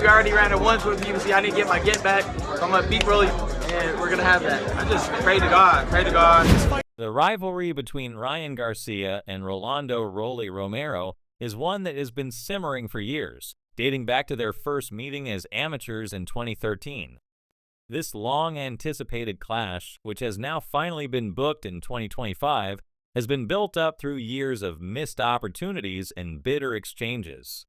we already ran it once with UFC. I need to get my get back. So I'm gonna beat Broly, and we're gonna have that. I just pray to God. Pray to God. The rivalry between Ryan Garcia and Rolando "Rolly" Romero is one that has been simmering for years, dating back to their first meeting as amateurs in 2013. This long-anticipated clash, which has now finally been booked in 2025, has been built up through years of missed opportunities and bitter exchanges.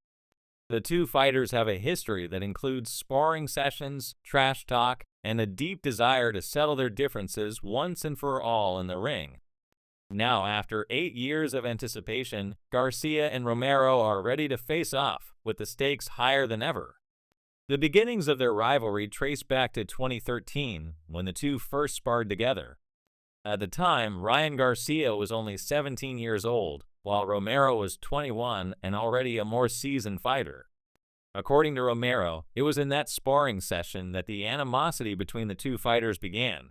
The two fighters have a history that includes sparring sessions, trash talk, and a deep desire to settle their differences once and for all in the ring. Now, after 8 years of anticipation, Garcia and Romero are ready to face off, with the stakes higher than ever. The beginnings of their rivalry trace back to 2013, when the two first sparred together. At the time, Ryan Garcia was only 17 years old, while Romero was 21 and already a more seasoned fighter. According to Romero, it was in that sparring session that the animosity between the two fighters began.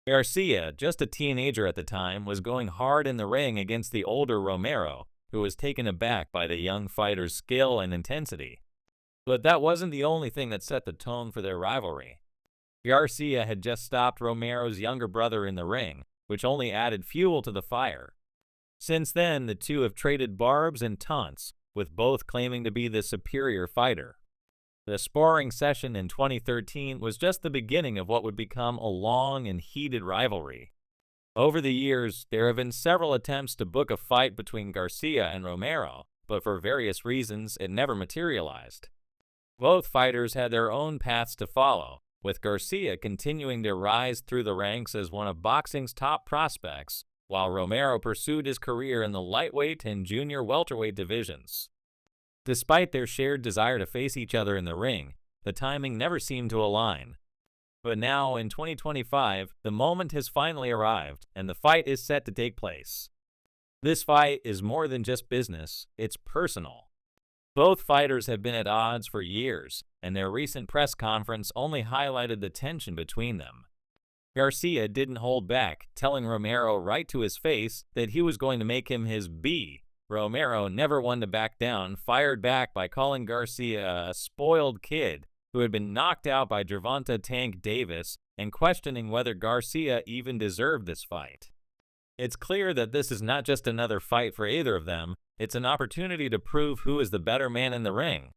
Garcia, just a teenager at the time, was going hard in the ring against the older Romero, who was taken aback by the young fighter's skill and intensity. But that wasn't the only thing that set the tone for their rivalry. Garcia had just stopped Romero's younger brother in the ring, which only added fuel to the fire. Since then, the two have traded barbs and taunts, with both claiming to be the superior fighter. The sparring session in 2013 was just the beginning of what would become a long and heated rivalry. Over the years, there have been several attempts to book a fight between Garcia and Romero, but for various reasons, it never materialized. Both fighters had their own paths to follow, with Garcia continuing to rise through the ranks as one of boxing's top prospects, while Romero pursued his career in the lightweight and junior welterweight divisions. Despite their shared desire to face each other in the ring, the timing never seemed to align. But now, in 2025, the moment has finally arrived, and the fight is set to take place. This fight is more than just business, it's personal. Both fighters have been at odds for years, and their recent press conference only highlighted the tension between them. Garcia didn't hold back, telling Romero right to his face that he was going to make him his B. Romero, never one to back down, fired back by calling Garcia a spoiled kid who had been knocked out by Gervonta "Tank" Davis and questioning whether Garcia even deserved this fight. It's clear that this is not just another fight for either of them, it's an opportunity to prove who is the better man in the ring.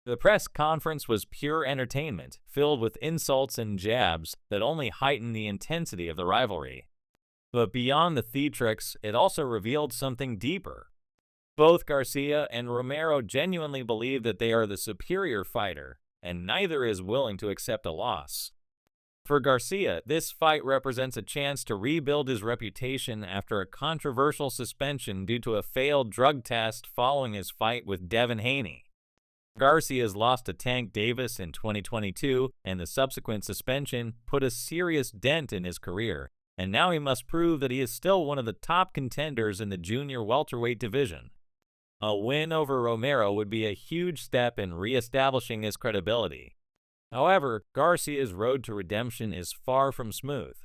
The press conference was pure entertainment, filled with insults and jabs that only heightened the intensity of the rivalry. But beyond the theatrics, it also revealed something deeper. Both Garcia and Romero genuinely believe that they are the superior fighter, and neither is willing to accept a loss. For Garcia, this fight represents a chance to rebuild his reputation after a controversial suspension due to a failed drug test following his fight with Devin Haney. Garcia's loss to Tank Davis in 2022 and the subsequent suspension put a serious dent in his career, and now he must prove that he is still one of the top contenders in the junior welterweight division. A win over Romero would be a huge step in re-establishing his credibility. However, Garcia's road to redemption is far from smooth.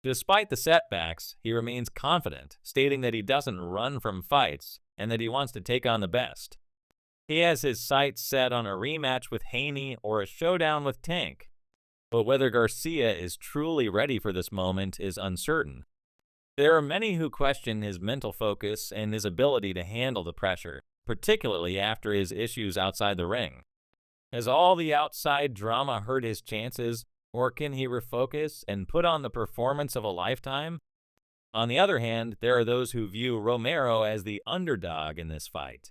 Despite the setbacks, he remains confident, stating that he doesn't run from fights and that he wants to take on the best. He has his sights set on a rematch with Haney or a showdown with Tank. But whether Garcia is truly ready for this moment is uncertain. There are many who question his mental focus and his ability to handle the pressure, particularly after his issues outside the ring. Has all the outside drama hurt his chances, or can he refocus and put on the performance of a lifetime? On the other hand, there are those who view Romero as the underdog in this fight.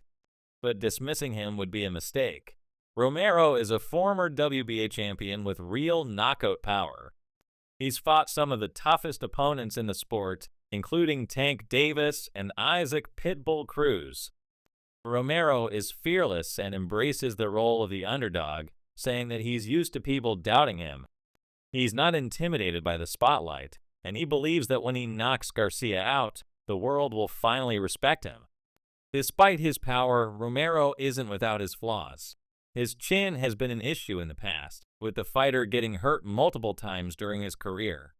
But dismissing him would be a mistake. Romero is a former WBA champion with real knockout power. He's fought some of the toughest opponents in the sport, including Tank Davis and Isaac "Pitbull" Cruz. Romero is fearless and embraces the role of the underdog, saying that he's used to people doubting him. He's not intimidated by the spotlight, and he believes that when he knocks Garcia out, the world will finally respect him. Despite his power, Romero isn't without his flaws. His chin has been an issue in the past, with the fighter getting hurt multiple times during his career.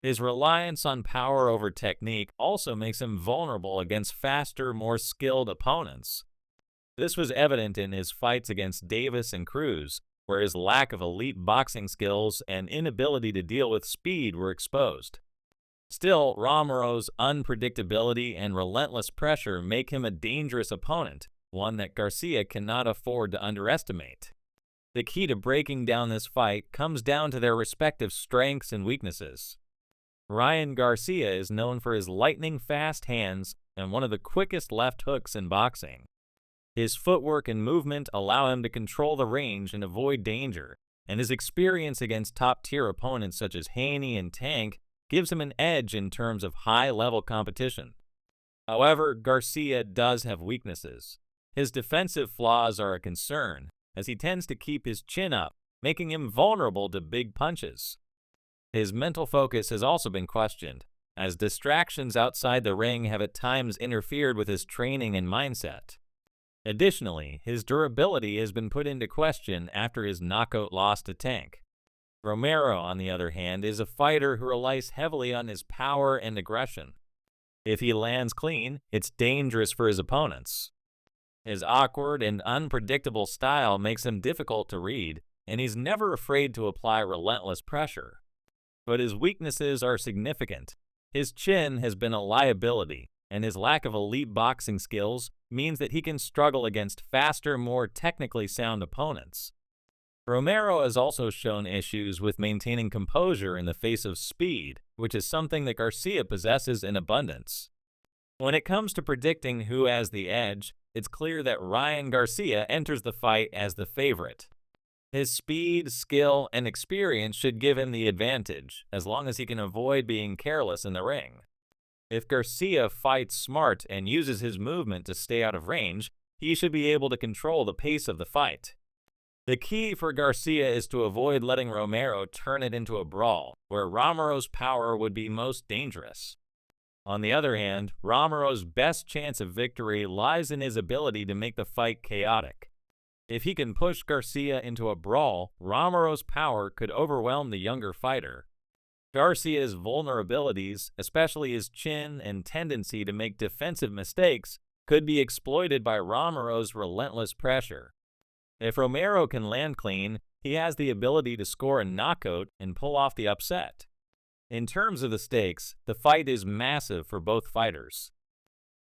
His reliance on power over technique also makes him vulnerable against faster, more skilled opponents. This was evident in his fights against Davis and Cruz, where his lack of elite boxing skills and inability to deal with speed were exposed. Still, Romero's unpredictability and relentless pressure make him a dangerous opponent, one that Garcia cannot afford to underestimate. The key to breaking down this fight comes down to their respective strengths and weaknesses. Ryan Garcia is known for his lightning-fast hands and one of the quickest left hooks in boxing. His footwork and movement allow him to control the range and avoid danger, and his experience against top-tier opponents such as Haney and Tank gives him an edge in terms of high-level competition. However, Garcia does have weaknesses. His defensive flaws are a concern, as he tends to keep his chin up, making him vulnerable to big punches. His mental focus has also been questioned, as distractions outside the ring have at times interfered with his training and mindset. Additionally, his durability has been put into question after his knockout loss to Tank. Romero, on the other hand, is a fighter who relies heavily on his power and aggression. If he lands clean, it's dangerous for his opponents. His awkward and unpredictable style makes him difficult to read, and he's never afraid to apply relentless pressure. But his weaknesses are significant. His chin has been a liability, and his lack of elite boxing skills means that he can struggle against faster, more technically sound opponents. Romero has also shown issues with maintaining composure in the face of speed, which is something that Garcia possesses in abundance. When it comes to predicting who has the edge, it's clear that Ryan Garcia enters the fight as the favorite. His speed, skill, and experience should give him the advantage, as long as he can avoid being careless in the ring. If Garcia fights smart and uses his movement to stay out of range, he should be able to control the pace of the fight. The key for Garcia is to avoid letting Romero turn it into a brawl, where Romero's power would be most dangerous. On the other hand, Romero's best chance of victory lies in his ability to make the fight chaotic. If he can push Garcia into a brawl, Romero's power could overwhelm the younger fighter. Garcia's vulnerabilities, especially his chin and tendency to make defensive mistakes, could be exploited by Romero's relentless pressure. If Romero can land clean, he has the ability to score a knockout and pull off the upset. In terms of the stakes, the fight is massive for both fighters.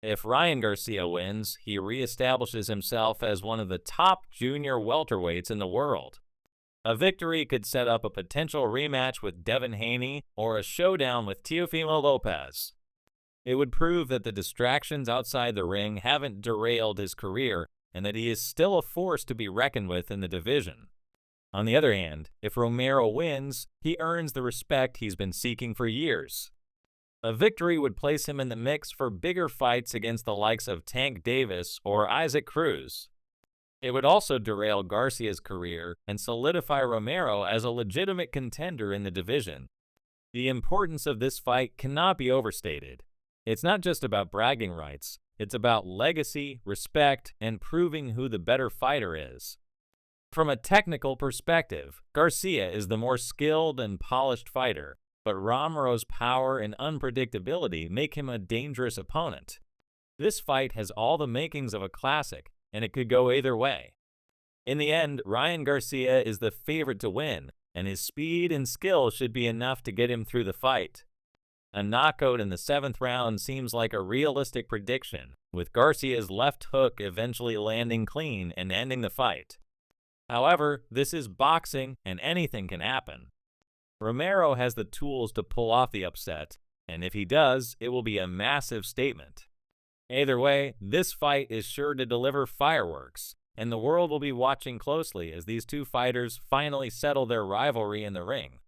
If Ryan Garcia wins, he reestablishes himself as one of the top junior welterweights in the world. A victory could set up a potential rematch with Devin Haney or a showdown with Teofimo Lopez. It would prove that the distractions outside the ring haven't derailed his career and that he is still a force to be reckoned with in the division. On the other hand, if Romero wins, he earns the respect he's been seeking for years. A victory would place him in the mix for bigger fights against the likes of Tank Davis or Isaac Cruz. It would also derail Garcia's career and solidify Romero as a legitimate contender in the division. The importance of this fight cannot be overstated. It's not just about bragging rights, it's about legacy, respect, and proving who the better fighter is. From a technical perspective, Garcia is the more skilled and polished fighter, but Romero's power and unpredictability make him a dangerous opponent. This fight has all the makings of a classic, and it could go either way. In the end, Ryan Garcia is the favorite to win, and his speed and skill should be enough to get him through the fight. A knockout in the 7th round seems like a realistic prediction, with Garcia's left hook eventually landing clean and ending the fight. However, this is boxing and anything can happen. Romero has the tools to pull off the upset, and if he does, it will be a massive statement. Either way, this fight is sure to deliver fireworks, and the world will be watching closely as these two fighters finally settle their rivalry in the ring.